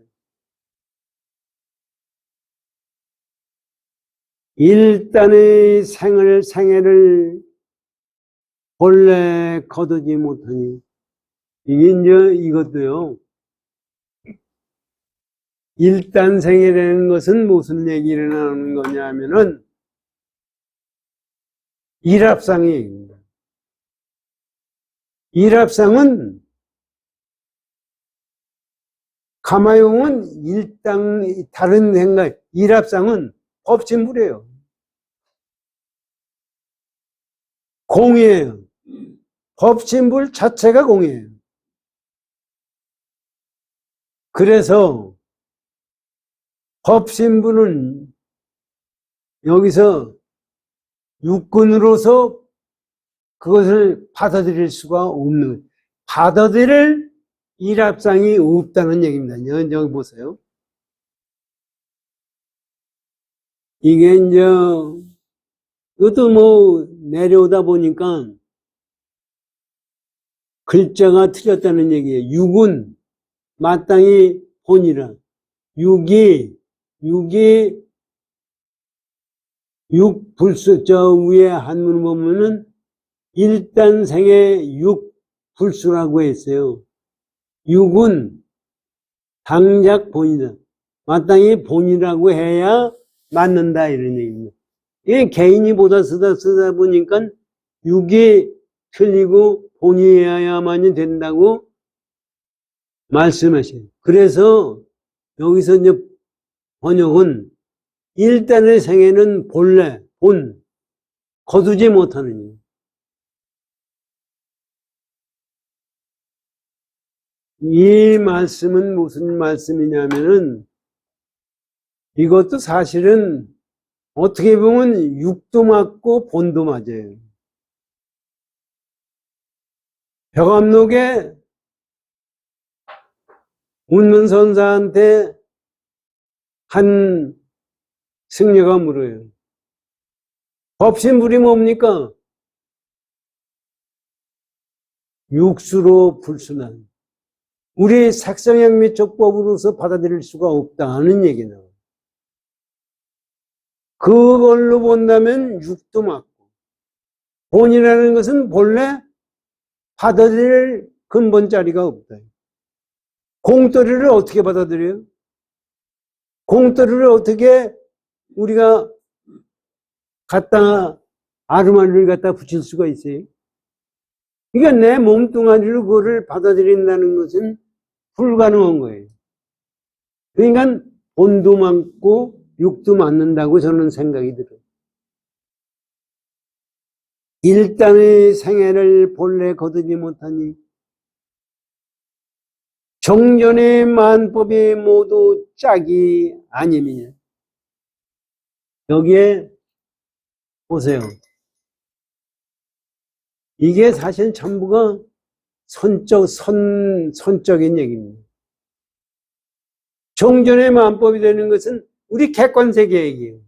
S2: 일단의 생애를 본래 거두지 못하니 이게 이제 이것도요. 일단생이라는 것은 무슨 얘기를 하는 거냐 하면은 일합상의 얘기입니다. 일합상은 가마용은 일당, 다른 생각, 일합상은 법신불이에요. 공이에요. 법신불 자체가 공이에요. 그래서 법신불은 여기서 육군으로서 그것을 받아들일 수가 없는, 받아들일 일합상이 없다는 얘기입니다. 여기 보세요. 이게 이제, 이것도 뭐 내려오다 보니까 글자가 틀렸다는 얘기예요. 육은 마땅히 본이라. 육이 육불수, 저 위에 한문을 보면은 일단생의 육불수라고 했어요. 육은 당작 본이다. 마땅히 본이라고 해야 맞는다, 이런 얘기입니다. 이게 개인이 보다 쓰다 보니까 육이 틀리고 본이어야만이 된다고 말씀하셔요. 그래서 여기서 이제 번역은 일단의 생애는 본래, 거두지 못하는 일. 이 말씀은 무슨 말씀이냐면은 이것도 사실은 어떻게 보면 육도 맞고 본도 맞아요. 벽암록에 운문선사한테 한 승려가 물어요. 법신불이 뭡니까? 육수로 불순한. 우리 색성향미 족법으로서 받아들일 수가 없다는 얘기는. 그걸로 본다면 육도 맞고. 본이라는 것은 본래 받아들일 근본 자리가 없다. 공돌이를 어떻게 받아들여요? 공돌이를 어떻게 우리가 아르마리를 갖다 붙일 수가 있어요? 그러니까 내 몸뚱아리로 그거를 받아들인다는 것은 불가능한 거예요. 그러니까 본도 맞고 육도 맞는다고 저는 생각이 들어요. 일단의 생애를 본래 거두지 못하니 정전의 만법이 모두 짝이 아님이냐. 여기에 보세요. 이게 사실 전부가 선적인 얘기입니다. 정전의 만법이 되는 것은 우리 객관세계 얘기예요.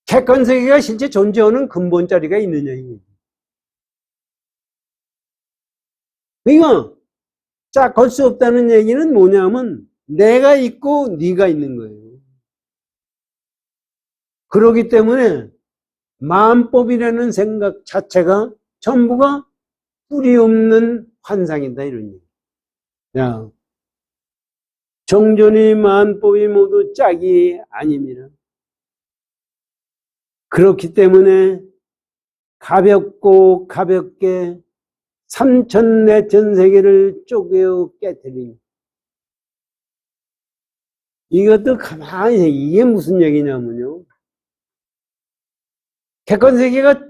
S2: 객관세계가 실제 존재하는 근본 자리가 있느냐 이거예요. 그러니까 짝할 수 없다는 얘기는 뭐냐면 내가 있고 네가 있는 거예요. 그렇기 때문에 만법이라는 생각 자체가 전부가 뿌리 없는 환상이다 이런 얘기. 자, 정전이 만법이 모두 짝이 아닙니다. 그렇기 때문에 가볍고 가볍게 삼천내천 세계를 쪼개어 깨뜨리니 이것도 가만히 이게 무슨 얘기냐면요. 객관세계가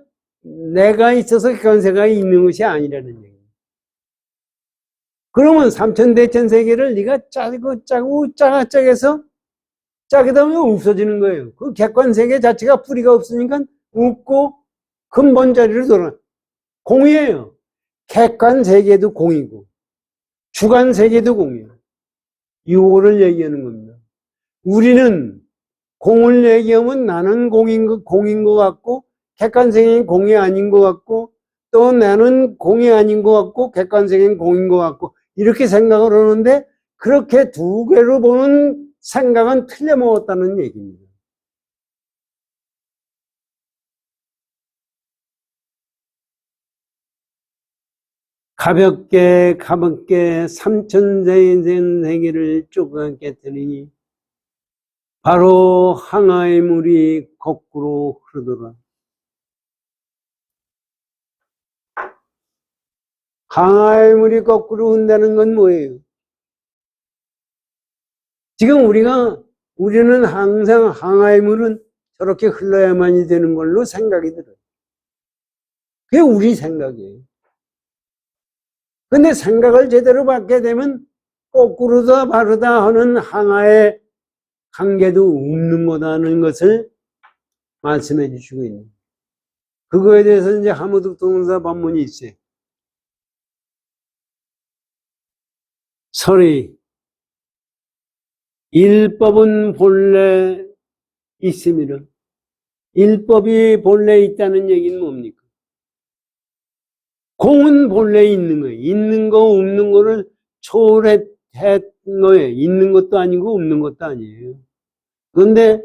S2: 내가 있어서 객관세계가 있는 것이 아니라는 얘기예요. 그러면 삼천대천 세계를 네가 짜고 짜가해서 짜게 되면 없어지는 거예요. 그 객관세계 자체가 뿌리가 없으니까 없고 근본 자리로 돌아가. 공이에요. 객관세계도 공이고 주관세계도 공이에요. 이거를 얘기하는 겁니다. 우리는 공을 얘기하면 나는 공인 것 같고 객관세계는 공이 아닌 것 같고 또 나는 공이 아닌 것 같고 객관세계는 공인 것 같고 이렇게 생각을 하는데 그렇게 두 개로 보는 생각은 틀려먹었다는 얘기입니다. 가볍게 삼천세계를 쪼가 깨뜨리니 바로 항아의 물이 거꾸로 흐르더라. 항아의 물이 거꾸로 흐른다는 건 뭐예요? 지금 우리는 항상 항아의 물은 저렇게 흘러야만이 되는 걸로 생각이 들어요. 그게 우리 생각이에요. 근데 생각을 제대로 받게 되면 거꾸로다 바르다 하는 항아의 관계도 없는 거다는 것을 말씀해 주시고 있는. 그거에 대해서 이제 하무득 동사 반문이 있어요. 설의. 일법은 본래 있음이라. 일법이 본래 있다는 얘기는 뭡니까? 공은 본래 있는 거예요. 있는 거 없는 거를 초월했 거예요. 있는 것도 아니고 없는 것도 아니에요. 그런데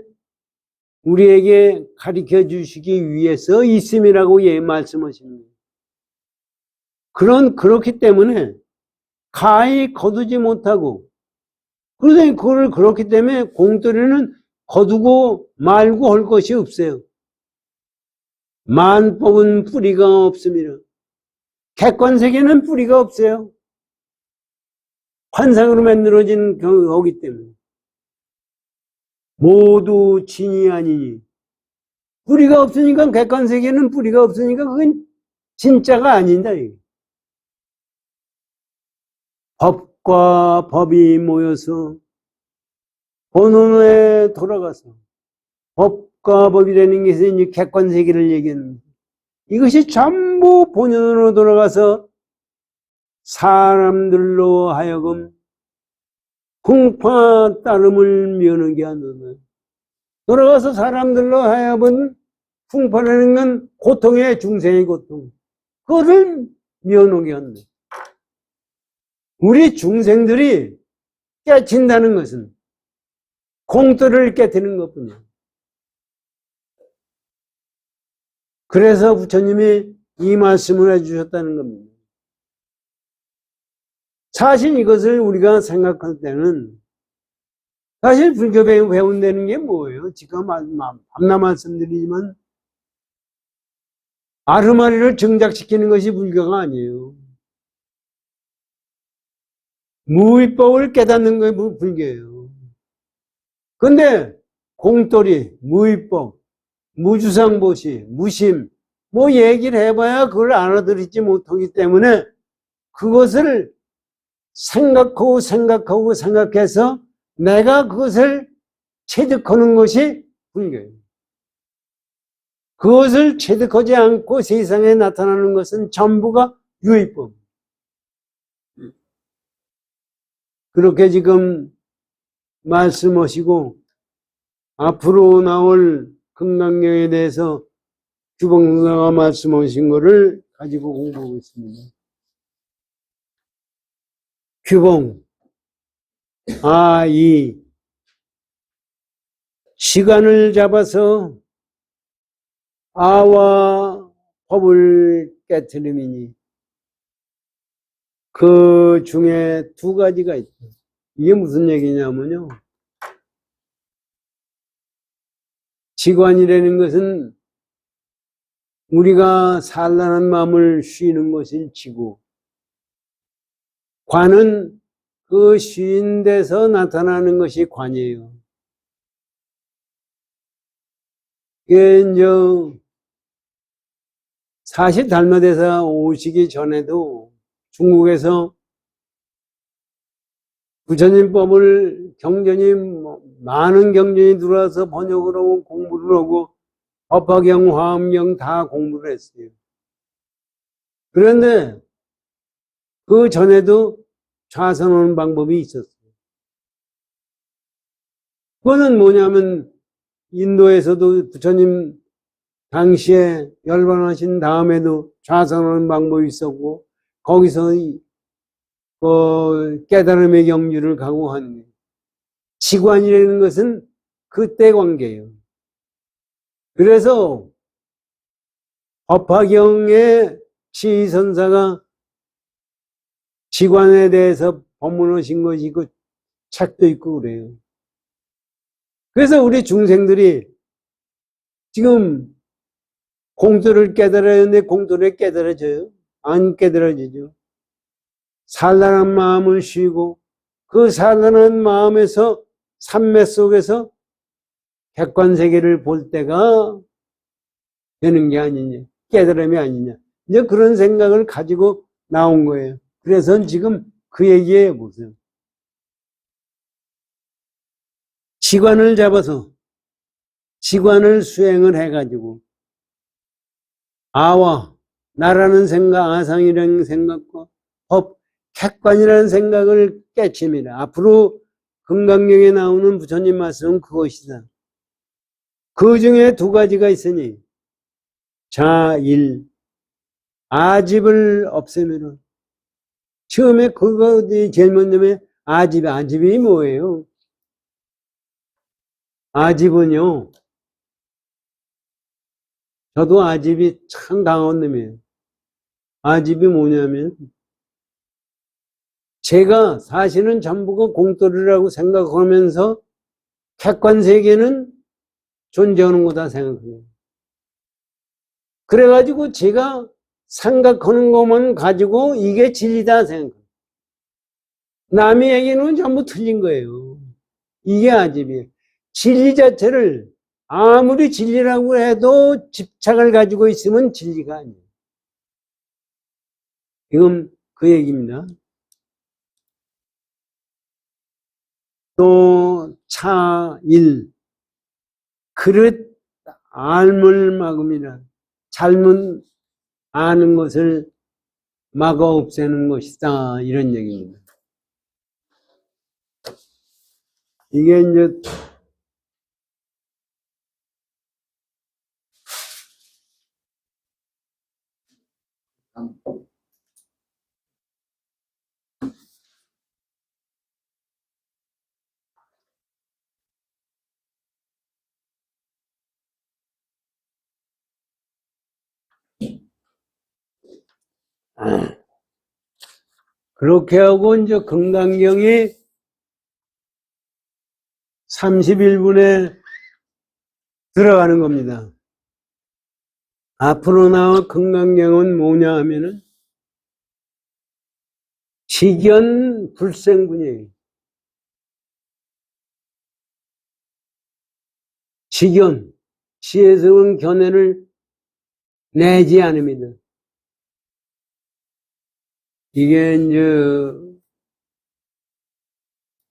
S2: 우리에게 가르쳐 주시기 위해서 있음이라고 말씀하십니다. 그렇기 때문에 가히 거두지 못하고, 그런데 그렇기 때문에 공돌이는 거두고 말고 할 것이 없어요. 만법은 뿌리가 없습니다. 객관세계는 뿌리가 없어요. 환상으로 만들어진 거기 때문에. 모두 진이 아니니. 뿌리가 없으니까, 객관세계는 뿌리가 없으니까 그건 진짜가 아니다. 법과 법이 모여서 본원에 돌아가서 법과 법이라는 것이 이제 객관세계를 얘기합니다. 이것이 전부 본연으로 돌아가서 사람들로 하여금 풍파 따름을 면하게 하는, 돌아가서 사람들로 하여금 풍파라는 건 고통의 중생의 고통, 그거를 면하게 한다. 우리 중생들이 깨친다는 것은 공도를 깨트리는 것뿐이야. 그래서 부처님이 이 말씀을 해주셨다는 겁니다. 사실 이것을 우리가 생각할 때는, 사실 불교 배운다는 게 뭐예요? 지금 밤낮 말씀드리지만 아르마리를 정작시키는 것이 불교가 아니에요. 무의법을 깨닫는 게 불교예요. 근데 공돌이, 무의법, 무주상보시, 무심, 뭐 얘기를 해봐야 그걸 알아들이지 못하기 때문에 그것을 생각해서 내가 그것을 체득하는 것이 불교예요. 그것을 체득하지 않고 세상에 나타나는 것은 전부가 유의법. 그렇게 지금 말씀하시고 앞으로 나올 금강경에 대해서 규봉사가 말씀하신 것을 가지고 공부하고 있습니다. 규봉. 이 시간을 잡아서 아와 법을 깨트림이니 그 중에 두 가지가 있다. 이게 무슨 얘기냐면요. 지관이라는 것은 우리가 산란한 마음을 쉬는 것을 지고, 관은 그 쉰 데서 나타나는 것이 관이에요. 이게 이제 사실 달마대사 오시기 전에도 중국에서 부처님법을 많은 경전이 들어와서 번역을 하고 공부를 하고 법화경, 화엄경 다 공부를 했어요. 그런데 그 전에도 좌선하는 방법이 있었어요. 그거는 뭐냐면 인도에서도 부처님 당시에 열반하신 다음에도 좌선하는 방법이 있었고 거기서 깨달음의 경지를 가고하는 거예요. 지관이라는 것은 그때 관계예요. 그래서 법화경의 시선사가 지관에 대해서 법문하신 것이 그 책도 있고 그래요. 그래서 우리 중생들이 지금 공도를 깨달아야 하는데 공도를 깨달아져요? 안 깨달아지죠. 산란한 마음을 쉬고 그 산란한 마음에서 삼매 속에서 객관세계를 볼 때가 되는 게 아니냐, 깨달음이 아니냐, 이제 그런 생각을 가지고 나온 거예요. 그래서 지금 그 얘기에 보세요. 지관을 잡아서 지관을 수행을 해가지고 아와 나라는 생각, 아상이라는 생각과 법, 객관이라는 생각을 깨칩니다. 앞으로 금강경에 나오는 부처님 말씀은 그것이다. 그 중에 두 가지가 있으니 자일, 아집을 없애면 처음에 그거 제일 먼저 아집이 뭐예요? 아집은요, 저도 아집이 참 강한 놈이에요. 아집이 뭐냐면 제가 사실은 전부가 공돌이라고 생각하면서 객관세계는 존재하는 거다 생각해요. 그래가지고 제가 생각하는 것만 가지고 이게 진리다 생각해요. 남의 얘기는 전부 틀린 거예요. 이게 아집이에요. 진리 자체를 아무리 진리라고 해도 집착을 가지고 있으면 진리가 아니에요. 이건 그 얘기입니다. 또 차일, 그릇 알물 막음이라, 잘못 아는 것을 막아 없애는 것이다, 이런 얘기입니다. 이게 이제 그렇게 하고 이제 금강경이 31분에 들어가는 겁니다. 앞으로 나와 금강경은 뭐냐 하면은 직견 불생군이에요. 직견, 시에서는 견해를 내지 않습니다. 이게 이제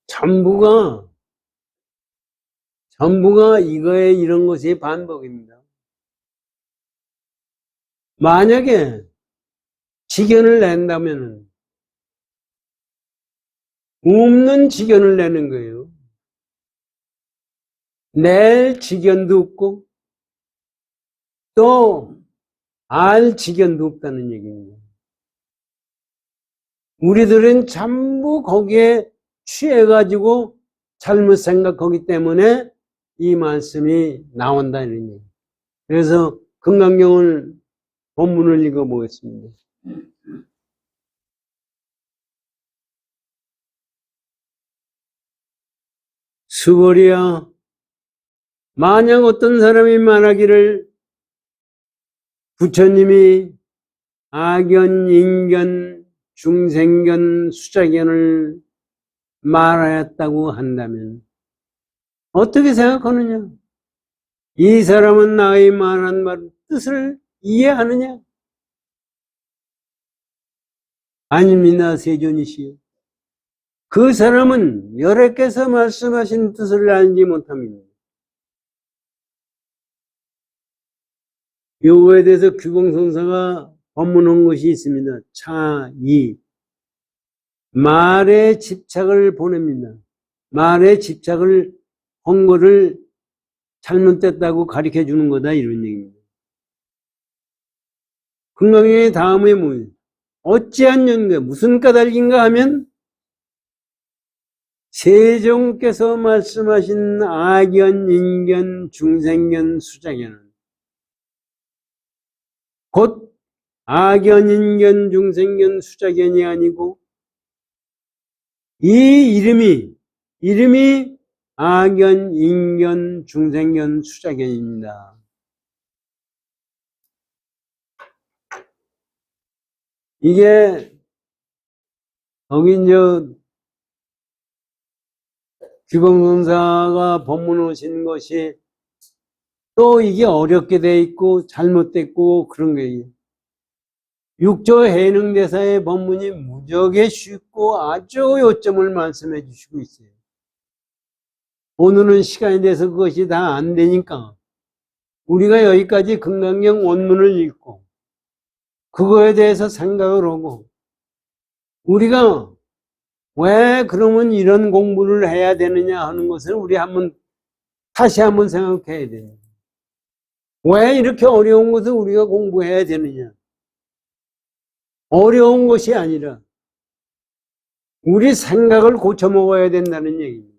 S2: 전부가 이거에 이런 것이 반복입니다. 만약에 직견을 낸다면 없는 직견을 내는 거예요. 낼 직견도 없고 또 알 직견도 없다는 얘기입니다. 우리들은 전부 거기에 취해가지고 잘못 생각하기 때문에 이 말씀이 나온다 이런 얘기. 그래서 금강경을 본문을 읽어보겠습니다. 수월이야, 만약 어떤 사람이 말하기를 부처님이 악견, 인견, 중생견, 수자견을 말하였다고 한다면 어떻게 생각하느냐? 이 사람은 나의 말한 말 뜻을 이해하느냐? 아닙니다, 세존이시여. 그 사람은 여러께서 말씀하신 뜻을 알지 못합니다. 요거에 대해서 규공선사가 법문한 것이 있습니다. 차이, 말에 집착을 보냅니다. 말에 집착을 한 거를 잘못됐다고 가르쳐 주는 거다 이런 얘기입니다. 금강경의 다음에 뭐예요? 어찌한 연가, 무슨 까닭인가 하면 세종께서 말씀하신 악견, 인견, 중생견, 수자견은 곧 악견, 인견, 중생견, 수자견이 아니고 이 이름이 악견, 인견, 중생견, 수자견입니다. 이게 거기 이제 규범검사가 법문 오신 것이 또 이게 어렵게 돼 있고 잘못됐고 그런 거예요. 6조 해능대사의 법문이 무지하게 쉽고 아주 요점을 말씀해 주시고 있어요. 오늘은 시간이 돼서 그것이 다 안 되니까 우리가 여기까지 금강경 원문을 읽고 그거에 대해서 생각을 하고 우리가 왜 그러면 이런 공부를 해야 되느냐 하는 것을 우리 다시 한번 생각해야 돼요. 왜 이렇게 어려운 것을 우리가 공부해야 되느냐? 어려운 것이 아니라 우리 생각을 고쳐 먹어야 된다는 얘기입니다.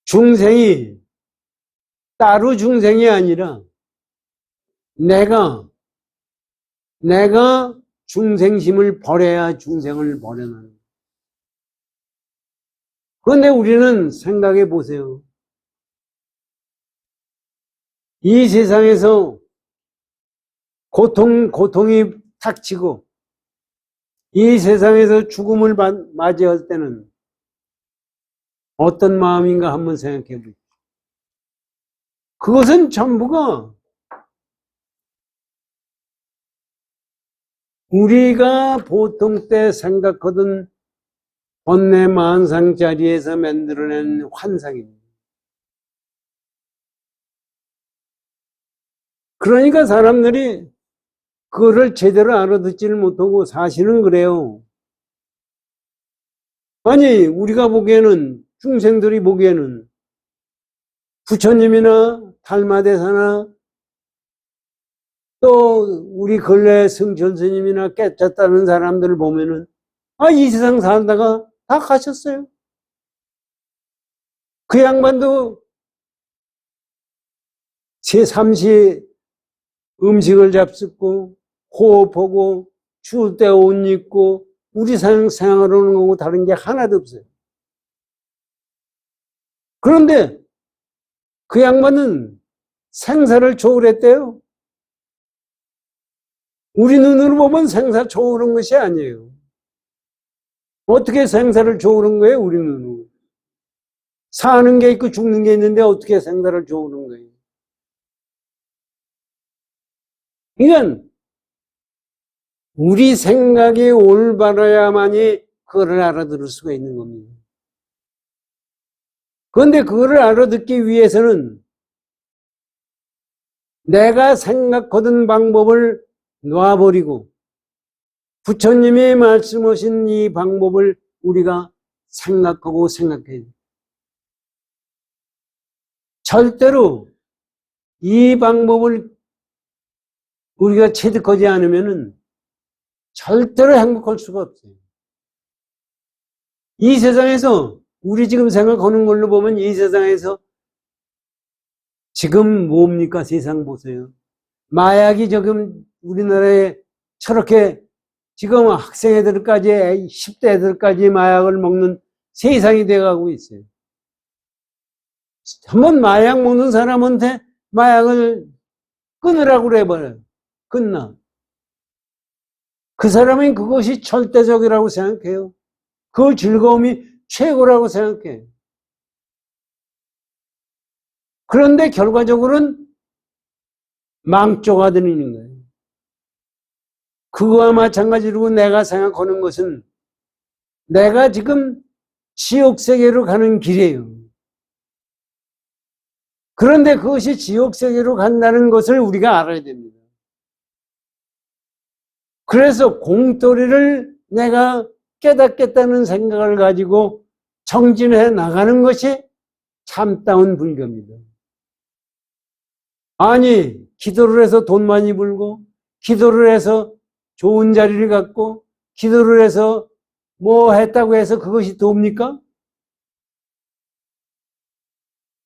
S2: 중생이 따로 중생이 아니라 내가 중생심을 버려야 중생을 버려나는 거예요. 그런데 우리는 생각해 보세요. 이 세상에서 고통이 닥치고 이 세상에서 죽음을 맞이할 때는 어떤 마음인가 한번 생각해 보십시오. 그것은 전부가 우리가 보통 때 생각하던 번뇌 만상 자리에서 만들어낸 환상입니다. 그러니까 사람들이 그거를 제대로 알아듣지를 못하고 사실은 그래요. 아니 우리가 보기에는 중생들이 보기에는 부처님이나 달마대사나 또 우리 근래 승천 스님이나 깨쳤다는 사람들을 보면은 이 세상 살다가 다 가셨어요. 그 양반도 제3시 음식을 잡숫고 호흡하고 추울 때 옷 입고 우리 생활하는 거고 다른 게 하나도 없어요. 그런데 그 양반은 생사를 초월했대요. 우리 눈으로 보면 생사 초월한 것이 아니에요. 어떻게 생사를 초월한 거예요, 우리 눈으로? 사는 게 있고 죽는 게 있는데 어떻게 생사를 초월한 거예요? 이건 우리 생각이 올바라야만이 그거를 알아들을 수가 있는 겁니다. 그런데 그거를 알아듣기 위해서는 내가 생각하던 방법을 놔버리고 부처님이 말씀하신 이 방법을 우리가 생각하고 생각해야 돼요. 절대로 이 방법을 우리가 체득하지 않으면은 절대로 행복할 수가 없어요. 이 세상에서 우리 지금 생각하는 걸로 보면 이 세상에서 지금 뭡니까? 세상 보세요. 마약이 지금 우리나라에 저렇게 지금 학생 애들까지 10대 애들까지 마약을 먹는 세상이 돼가고 있어요. 한번 마약 먹는 사람한테 마약을 끊으라고 그래버려요. 끊나. 그 사람은 그것이 절대적이라고 생각해요. 그 즐거움이 최고라고 생각해요. 그런데 결과적으로는 망조가 되는 거예요. 그거와 마찬가지로 내가 생각하는 것은 내가 지금 지옥세계로 가는 길이에요. 그런데 그것이 지옥세계로 간다는 것을 우리가 알아야 됩니다. 그래서 공돌이를 내가 깨닫겠다는 생각을 가지고 정진해 나가는 것이 참다운 불교입니다. 아니, 기도를 해서 돈 많이 벌고, 기도를 해서 좋은 자리를 갖고, 기도를 해서 뭐 했다고 해서 그것이 돕니까?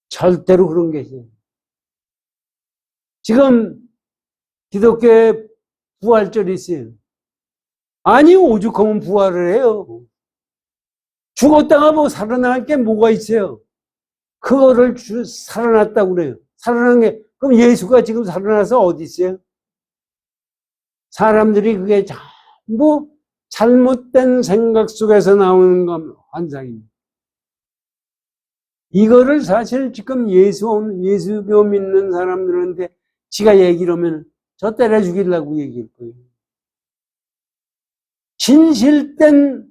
S2: 절대로 그런 것이에요. 지금 기독교에 부활절이 있어요. 아니, 오죽하면 부활을 해요. 죽었다가 뭐 살아날 게 뭐가 있어요? 그거를 살아났다고 그래요. 살아난 게, 그럼 예수가 지금 살아나서 어디 있어요? 사람들이 그게 전부 잘못된 생각 속에서 나오는 환상입니다. 이거를 사실 지금 예수교 믿는 사람들한테 지가 얘기를 하면 저 때려 죽이려고 얘기할 거예요. 진실된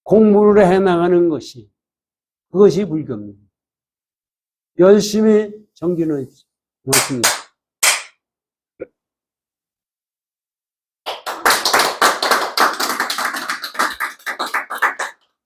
S2: 공부를 해나가는 것이, 그것이 불교입니다. 열심히 정진하십시오. 고맙습니다.